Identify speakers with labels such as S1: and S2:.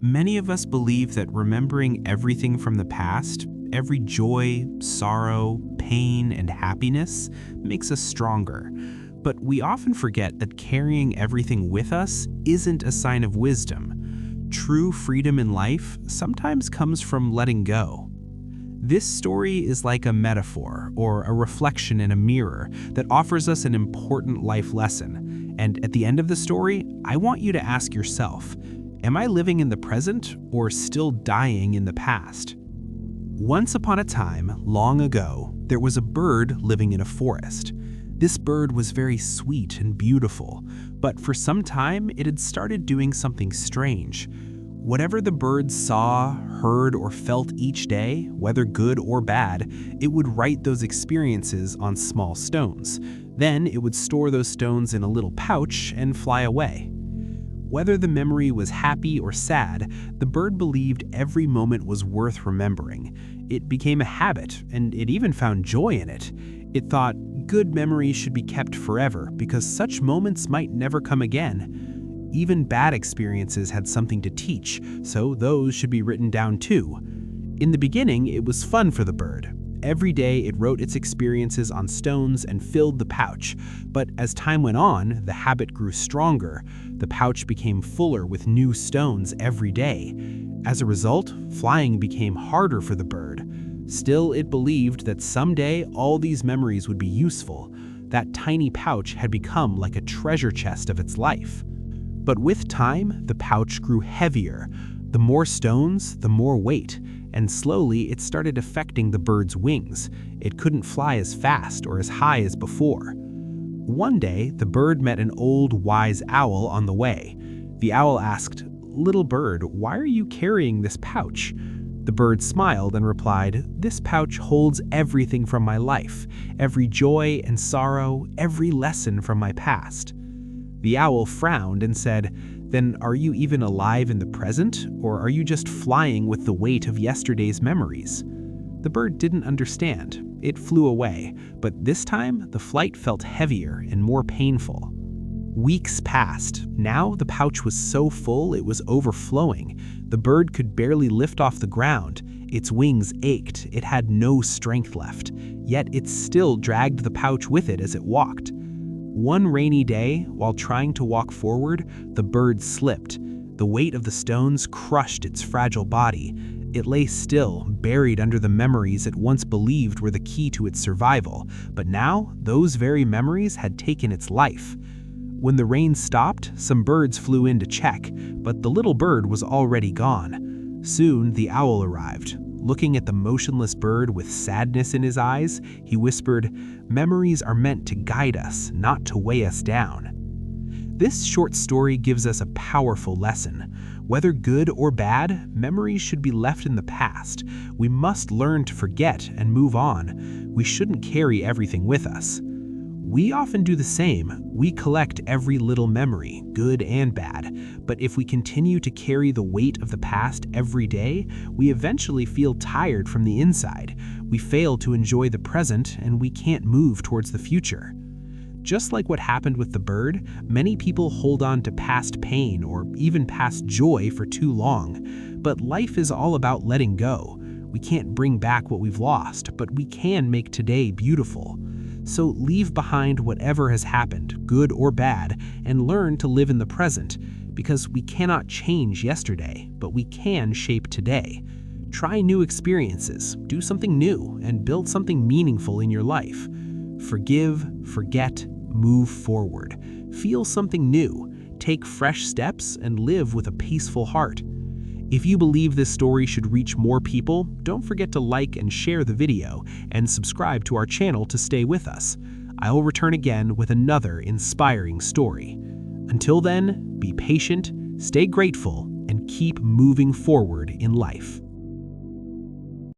S1: Many of us believe that remembering everything from the past, every joy, sorrow, pain, and happiness, makes us stronger. But we often forget that carrying everything with us isn't a sign of wisdom. True freedom in life sometimes comes from letting go. This story is like a metaphor or a reflection in a mirror that offers us an important life lesson. And at the end of the story, I want you to ask yourself, am I living in the present or still dying in the past? Once upon a time, long ago, there was a bird living in a forest. This bird was very sweet and beautiful, but for some time it had started doing something strange. Whatever the bird saw, heard, or felt each day, whether good or bad, it would write those experiences on small stones. Then it would store those stones in a little pouch and fly away. Whether the memory was happy or sad, the bird believed every moment was worth remembering. It became a habit, and it even found joy in it. It thought good memories should be kept forever because such moments might never come again. Even bad experiences had something to teach, so those should be written down too. In the beginning, it was fun for the bird. Every day it wrote its experiences on stones and filled the pouch, but as time went on, the habit grew stronger. The pouch became fuller with new stones every day. As a result, flying became harder for the bird. Still, it believed that someday all these memories would be useful. That tiny pouch had become like a treasure chest of its life. But with time, the pouch grew heavier. The more stones, the more weight, and slowly it started affecting the bird's wings. It couldn't fly as fast or as high as before. One day, the bird met an old, wise owl on the way. The owl asked, "Little bird, why are you carrying this pouch?" The bird smiled and replied, "This pouch holds everything from my life, every joy and sorrow, every lesson from my past." The owl frowned and said, "Then are you even alive in the present, or are you just flying with the weight of yesterday's memories?" The bird didn't understand. It flew away, but this time the flight felt heavier and more painful. Weeks passed. Now the pouch was so full it was overflowing. The bird could barely lift off the ground. Its wings ached. It had no strength left. Yet it still dragged the pouch with it as it walked. One rainy day, while trying to walk forward, the bird slipped. The weight of the stones crushed its fragile body. It lay still, buried under the memories it once believed were the key to its survival, but now those very memories had taken its life. When the rain stopped, some birds flew in to check, but the little bird was already gone. Soon the owl arrived. Looking at the motionless bird with sadness in his eyes, he whispered, "Memories are meant to guide us, not to weigh us down." This short story gives us a powerful lesson. Whether good or bad, memories should be left in the past. We must learn to forget and move on. We shouldn't carry everything with us. We often do the same. We collect every little memory, good and bad. But if we continue to carry the weight of the past every day, we eventually feel tired from the inside. We fail to enjoy the present, and we can't move towards the future. Just like what happened with the bird, many people hold on to past pain or even past joy for too long. But life is all about letting go. We can't bring back what we've lost, but we can make today beautiful. So leave behind whatever has happened, good or bad, and learn to live in the present, because we cannot change yesterday, but we can shape today. Try new experiences, do something new, and build something meaningful in your life. Forgive, forget, move forward. Feel something new, take fresh steps, and live with a peaceful heart. If you believe this story should reach more people, don't forget to like and share the video, and subscribe to our channel to stay with us. I will return again with another inspiring story. Until then, be patient, stay grateful, and keep moving forward in life.